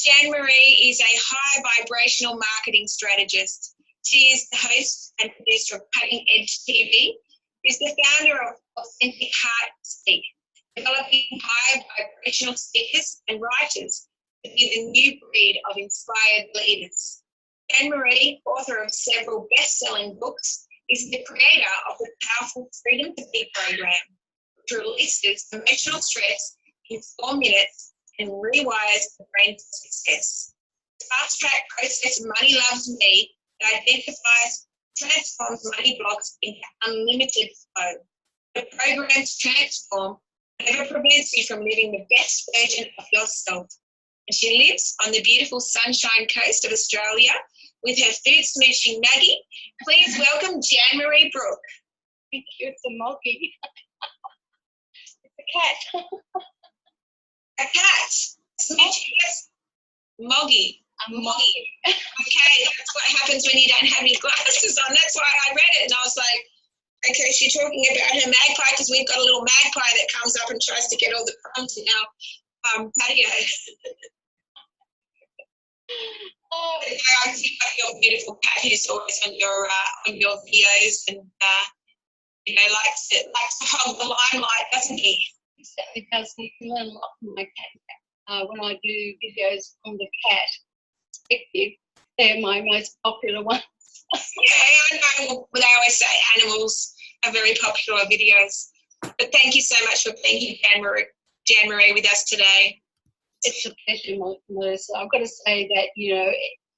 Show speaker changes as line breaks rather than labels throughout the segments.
Jean-Marie is a high vibrational marketing strategist. She is the host and producer of Cutting Edge TV. She's the founder of Authentic Heart Speak, developing high vibrational speakers and writers to be the new breed of inspired leaders. Jean-Marie, author of several best-selling books, is the creator of the powerful Freedom to Be program, which releases emotional stress in 4 minutes and rewires the brain for success. The fast-track process Money Loves Me that identifies, transforms money blocks into unlimited flow. The programs transform whatever prevents you from living the best version of yourself. And she lives on the beautiful Sunshine Coast of Australia with her food smooching Maggie. Please welcome Jean-Marie Brooke.
Thank you. It's a moggy. It's a cat.
A cat. Moggy. A moggy. Okay, that's what happens when you don't have your glasses on. That's why I read it and I was like, okay, she's talking about her magpie because we've got a little magpie that comes up and tries to get all the crumbs in our patio. I see your beautiful cat who's always on your videos and likes to hog the limelight, doesn't he?
Exactly, because you can learn a lot from my cat. When I do videos on the cat perspective, they're my most popular ones.
Yeah, I know. They always say animals are very popular videos. But thank you so much for being here, Jean-Marie, with us today.
It's a pleasure, Melissa. I've got to say that,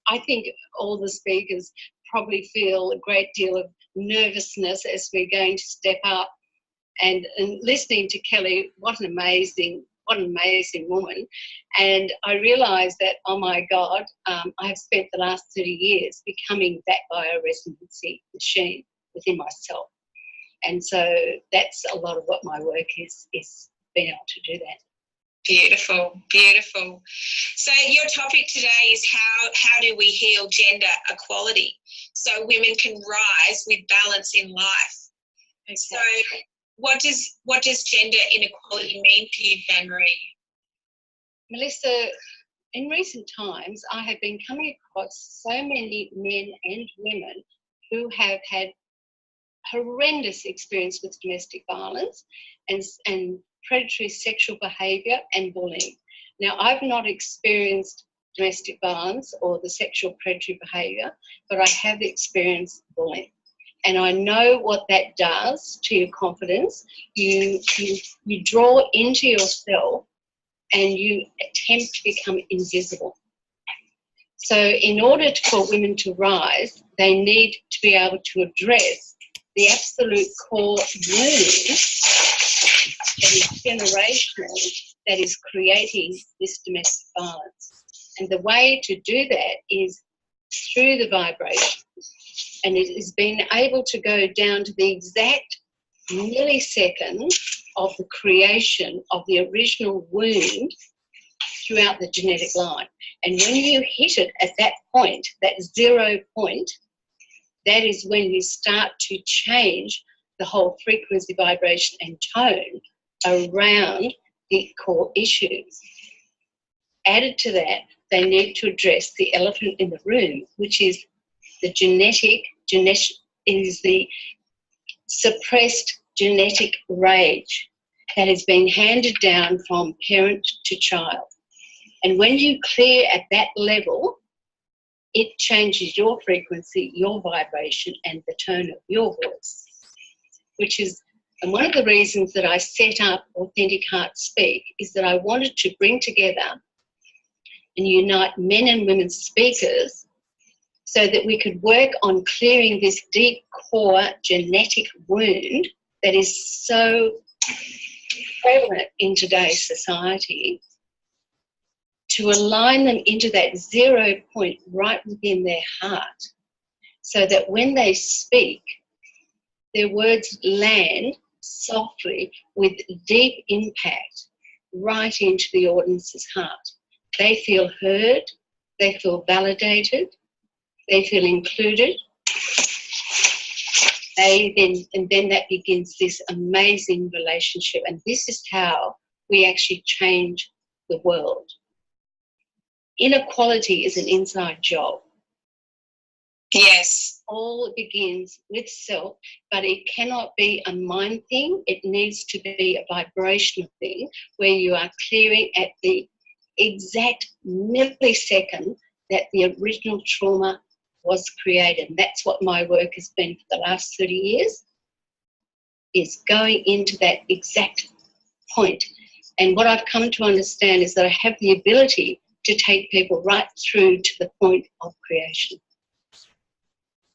I think all the speakers probably feel a great deal of nervousness as we're going to step up. And listening to Kelly, what an amazing woman. And I realised that, oh my God, I have spent the last 30 years becoming that bioresonancy machine within myself. And so that's a lot of what my work is being able to do that.
Beautiful, beautiful. So your topic today is how do we heal gender equality so women can rise with balance in life? Okay. So what does gender inequality mean to you, Jean-Marie?
Melissa, in recent times, I have been coming across so many men and women who have had horrendous experience with domestic violence and predatory sexual behaviour and bullying. Now, I've not experienced domestic violence or the sexual predatory behaviour, but I have experienced bullying. And I know what that does to your confidence. You draw into yourself and you attempt to become invisible. So in order for women to rise, they need to be able to address the absolute core wound that is generational, that is creating this domestic violence. And the way to do that is through the vibration. And it has been able to go down to the exact millisecond of the creation of the original wound throughout the genetic line. And when you hit it at that point, that 0 point, that is when you start to change the whole frequency, vibration and tone around the core issues. Added to that, they need to address the elephant in the room, which is the is the suppressed genetic rage that has been handed down from parent to child. And when you clear at that level, it changes your frequency, your vibration, and the tone of your voice, which is, and one of the reasons that I set up Authentic Heart Speak is that I wanted to bring together and unite men and women speakers so that we could work on clearing this deep core genetic wound that is so prevalent in today's society, to align them into that 0 point right within their heart, so that when they speak, their words land softly with deep impact right into the audience's heart. They feel heard, they feel validated, they feel included. And then that begins this amazing relationship. And this is how we actually change the world. inequality is an inside job.
Yes.
All begins with self, but it cannot be a mind thing. It needs to be a vibrational thing where you are clearing at the exact millisecond that the original trauma was created. And that's what my work has been for the last 30 years, is going into that exact point. And what I've come to understand is that I have the ability to take people right through to the point of creation.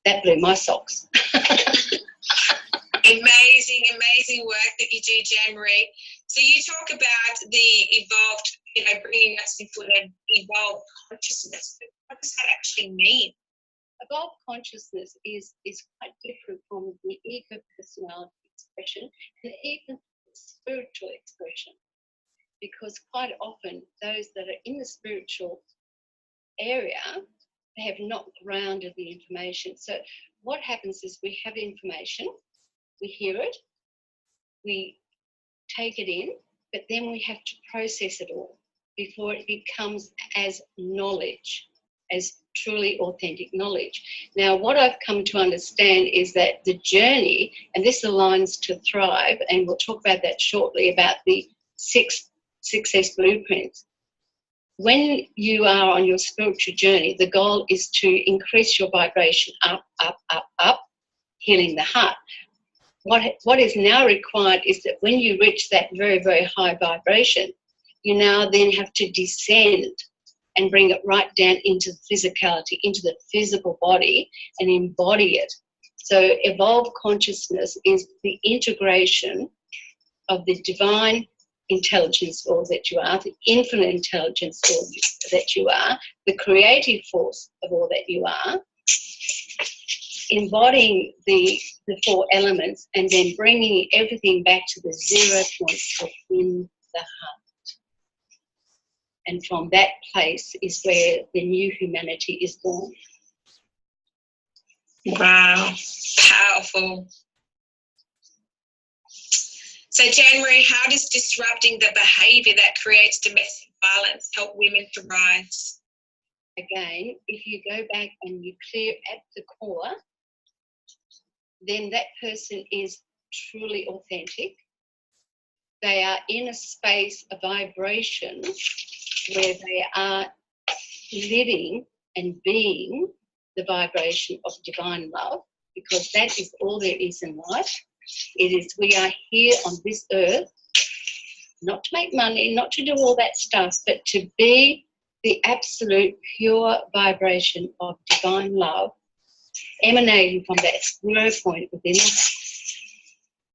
That blew my socks.
Amazing work that you do, Jan-Marie. So you talk about the evolved, bringing us into an evolved consciousness. What does that actually mean?
Evolved consciousness is quite different from the ego personality expression and even the spiritual expression, because quite often those that are in the spiritual area, they have not grounded the information. So what happens is we have information, we hear it, we take it in, but then we have to process it all before it becomes as knowledge, as truly authentic knowledge. Now, what I've come to understand is that the journey, and this aligns to Thrive, and we'll talk about that shortly, about the 6 success blueprints. When you are on your spiritual journey, the goal is to increase your vibration up, healing the heart. What is now required is that when you reach that very, very high vibration, you now then have to descend and bring it right down into the physicality, into the physical body, and embody it. So evolved consciousness is the integration of the divine intelligence force that you are, the infinite intelligence force that you are, the creative force of all that you are, embodying the 4 elements, and then bringing everything back to the 0 point within the heart. And from that place is where the new humanity is born.
Wow, powerful. So, Jan-Marie, how does disrupting the behaviour that creates domestic violence help women to rise?
Again, if you go back and you clear at the core, then that person is truly authentic. They are in a space, a vibration, where they are living and being the vibration of divine love, because that is all there is in life. It is, we are here on this earth, not to make money, not to do all that stuff, but to be the absolute pure vibration of divine love, emanating from that 0 point within us.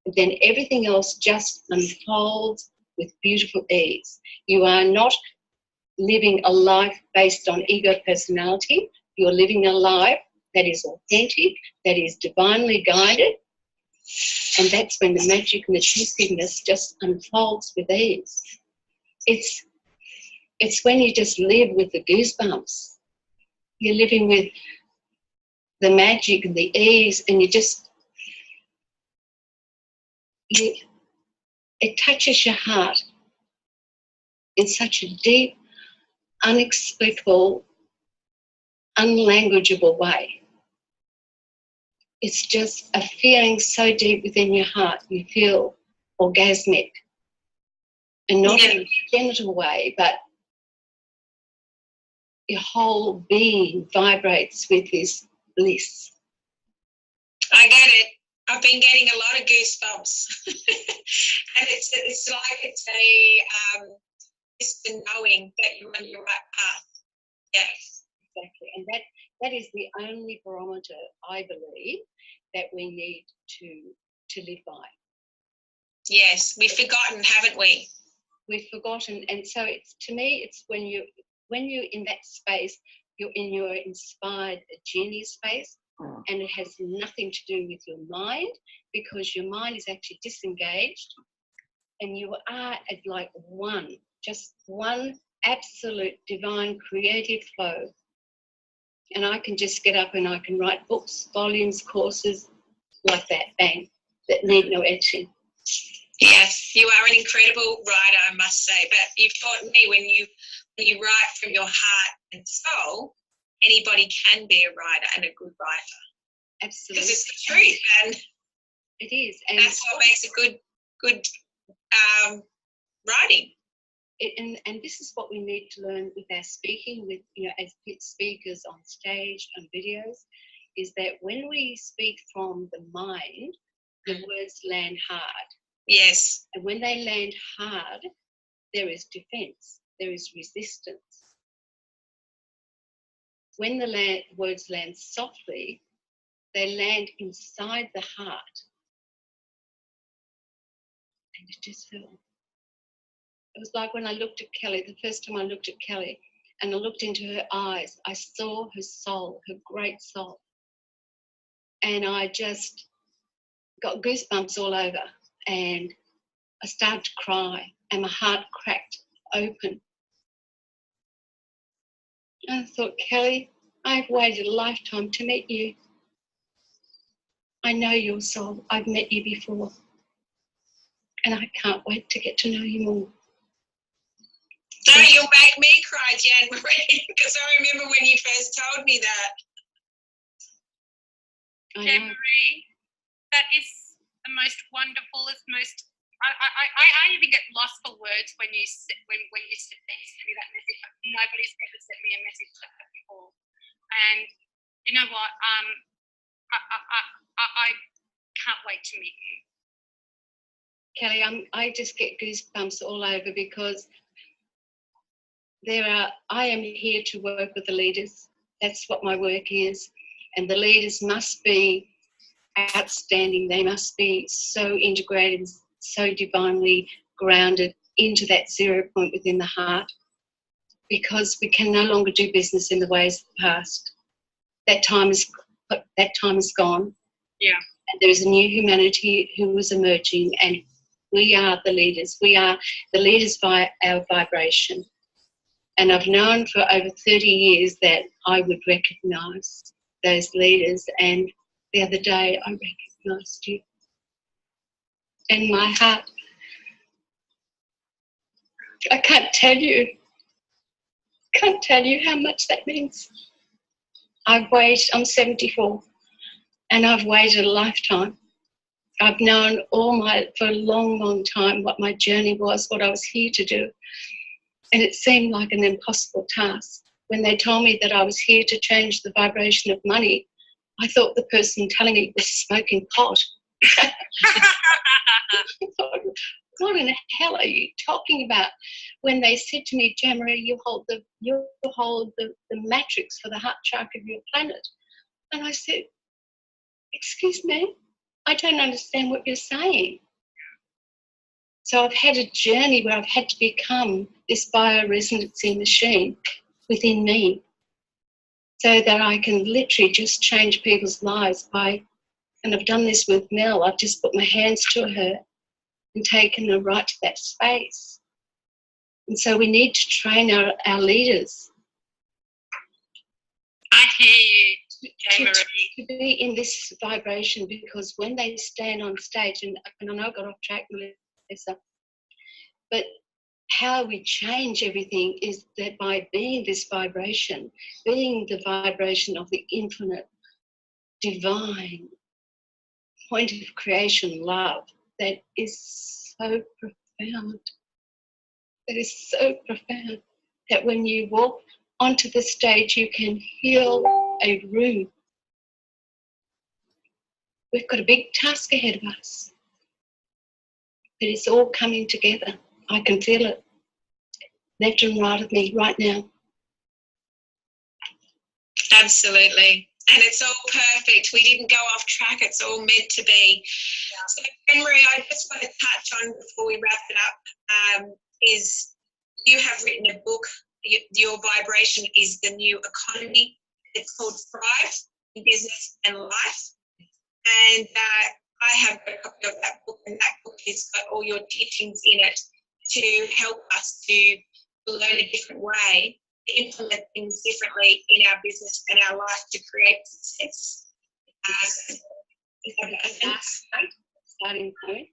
But then everything else just unfolds with beautiful ease. You are not living a life based on ego personality. You're living a life that is authentic, that is divinely guided, and that's when the magic and the truthfulness just unfolds with ease. It's when you just live with the goosebumps. You're living with the magic and the ease, and it touches your heart in such a deep, unexplicable, unlanguageable way. It's just a feeling so deep within your heart, you feel orgasmic. And not in a genital way, but your whole being vibrates with this bliss.
I get it. I've been getting a lot of goosebumps. And it's like it's the knowing that you're on your right path. Yes.
Exactly. And that is the only barometer, I believe, that we need to live by.
Yes, we've forgotten, haven't we?
We've forgotten. And so it's, to me, it's when you're in that space, you're in your inspired genius space, and it has nothing to do with your mind, because your mind is actually disengaged, and you are at like just one absolute divine creative flow. And I can just get up and I can write books, volumes, courses like that, bang, that need no editing.
Yes, you are an incredible writer, I must say. But you've taught me when you write from your heart, and soul, anybody can be a writer and a good writer.
Absolutely.
Because it's the truth, and
it is. And
that's what makes a good writing.
And this is what we need to learn with our speaking, with, you know, as speakers on stage and videos, is that when we speak from the mind, the words land hard.
Yes.
And when they land hard, there is defense, there is resistance. When the words land softly, they land inside the heart. And it just fell. It was like when I looked at Kelly, the first time I looked at Kelly, and I looked into her eyes, I saw her soul, her great soul. And I just got goosebumps all over, and I started to cry, and my heart cracked open. And I thought, Kelly, I've waited a lifetime to meet you. I know your soul. I've met you before. And I can't wait to get to know you more.
So you'll make me cry, Jan Marie, because I remember when you first told me that.
Jan Marie, that is the most wonderful, I even get lost for words when you send me that message. Nobody's ever sent me a message like that before. And you know what? I can't wait to meet you.
Kelly, I just get goosebumps all over, because I am here to work with the leaders. That's what my work is. And the leaders must be outstanding. They must be so integrated, so divinely grounded into that 0 point within the heart, because we can no longer do business in the ways of the past. That time is gone.
Yeah.
And there is a new humanity who is emerging, and we are the leaders. We are the leaders by our vibration. And I've known for over 30 years that I would recognise those leaders. And the other day I recognised you. And my heart, I can't tell you how much that means. I'm 74, and I've waited a lifetime. I've known for a long, long time what my journey was, what I was here to do. And it seemed like an impossible task. When they told me that I was here to change the vibration of money, I thought the person telling me was smoking pot. I thought, what in the hell are you talking about? When they said to me, Jan Marie, you hold the matrix for the heart chakra of your planet. And I said, excuse me, I don't understand what you're saying. So I've had a journey where I've had to become this bioresonancy machine within me, so that I can literally just change people's lives and I've done this with Mel. I've just put my hands to her and taken her right to that space. And so we need to train our leaders.
I hear you, Jan Marie.
To be in this vibration, because when they stand on stage, and I know I got off track, Melissa, but how we change everything is that by being this vibration, being the vibration of the infinite, divine point of creation, love, that is so profound. That is so profound that when you walk onto the stage, you can heal a room. We've got a big task ahead of us, but it's all coming together. I can feel it, left and right of me right now.
Absolutely. And it's all perfect. We didn't go off track. It's all meant to be. Yeah. So, Jan Marie, I just want to touch on, before we wrap it up, is you have written a book. Your vibration is the new economy. It's called Thrive in Business and Life. And I have a copy of that book, and that book has got all your teachings in it to help us to learn a different way, to implement things differently in our business and our life to create success.
Starting point.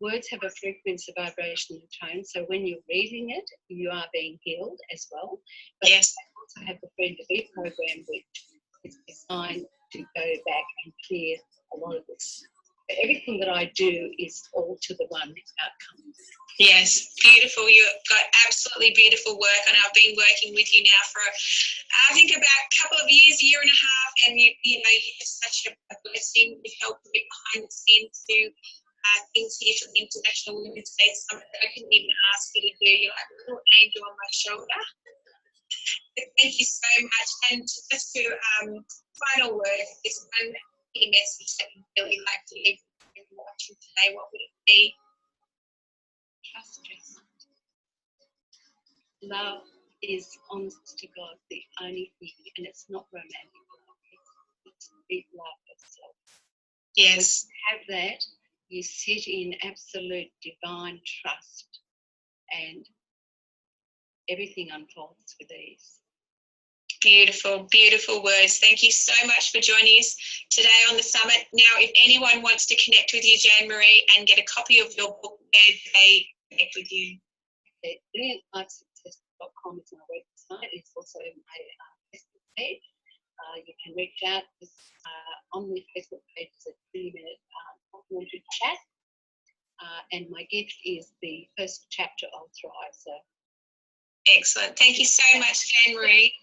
Words have a frequency, vibration, and tone. So when you're reading it, you are being healed as well. But
yes.
also have the Friend to Be program, which is designed to go back and clear a lot of this. Everything that I do is all to the one outcome.
Yes, beautiful. You've got absolutely beautiful work, and I've been working with you now for, I think, about a couple of years, a year and a half, and you know, you're such a blessing. You've helped me behind the scenes do things here for the International Women's Day Summit that I couldn't even ask you to do. You're like a little angel on my shoulder. But thank you so much. And just to final word, this one key message that you'd really like to leave with everyone watching today, what would it be?
Trust yourself. Love is, honest to God, the only thing, and it's not romantic love, it's big love itself.
Yes.
Have that, you sit in absolute divine trust, and everything unfolds with ease.
Beautiful, beautiful words. Thank you so much for joining us today on the summit. Now, if anyone wants to connect with you, Jan-Marie, and get a copy of your book, where do they connect with you?
Lifesuccess.com is my website. It's also my Facebook page. You can reach out on the Facebook page. It's a 30-minute complimentary chat. And my gift is the first chapter of Thrive. So,
excellent. Thank you so much, Jan-Marie.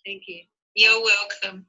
Thank you.
You're welcome.